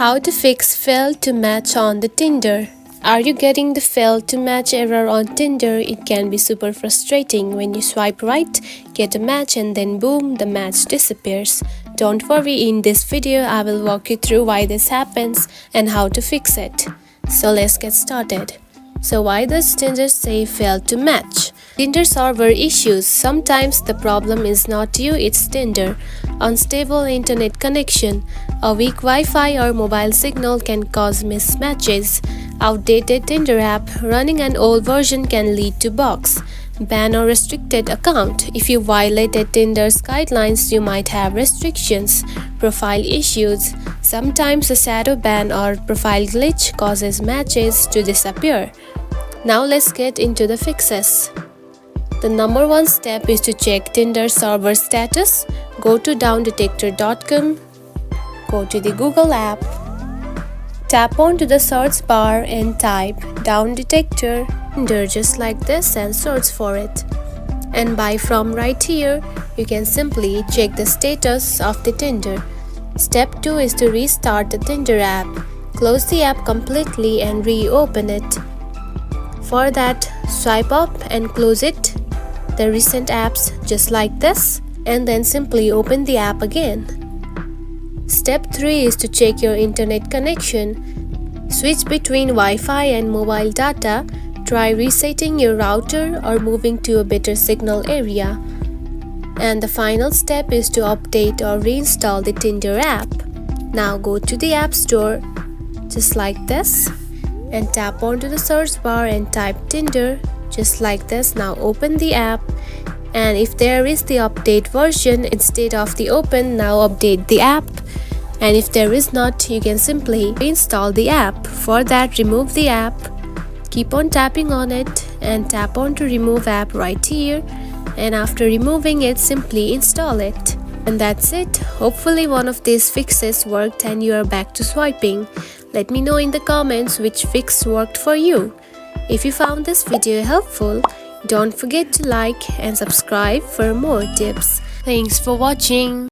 How to fix failed to match on the Tinder. Are you getting the failed to match error on Tinder? It can be super frustrating when you swipe right, get a match, and then boom, the match disappears. Don't worry, in this video I will walk you through why this happens and how to fix it. So let's get started. So why does Tinder say failed to match? Tinder server issues. Sometimes the problem is not you, it's Tinder. Unstable internet connection. A weak Wi-Fi or mobile signal can cause mismatches. Outdated Tinder app. Running an old version can lead to bugs. Ban or restricted account. If you violated Tinder's guidelines, you might have restrictions. Profile issues. Sometimes a shadow ban or profile glitch causes matches to disappear. Now let's get into the fixes. The number one step is to check Tinder server status. Go to downdetector.com. Go to the Google app. Tap onto the search bar and type down detector Tinder just like this and search for it. And by from right here, you can simply check the status of the Tinder. Step 2 is to restart the Tinder app. Close the app completely and reopen it. For that, swipe up and close it, the recent apps just like this, and then simply open the app again. Step 3 is to check your internet connection. Switch between Wi-Fi and mobile data. Try resetting your router or moving to a better signal area. And the final step is to update or reinstall the Tinder app. Now go to the App Store just like this and tap onto the search bar and type Tinder just like this. Now open the app, and if there is the update version instead of the open, now update the app, and if there is not, you can simply install the app. For that, remove the app, keep on tapping on it and tap on to remove app right here, and after removing it, simply install it. And that's it. Hopefully one of these fixes worked and you are back to swiping. Let me know in the comments which fix worked for you. If you found this video helpful, don't forget to like and subscribe for more tips. Thanks for watching.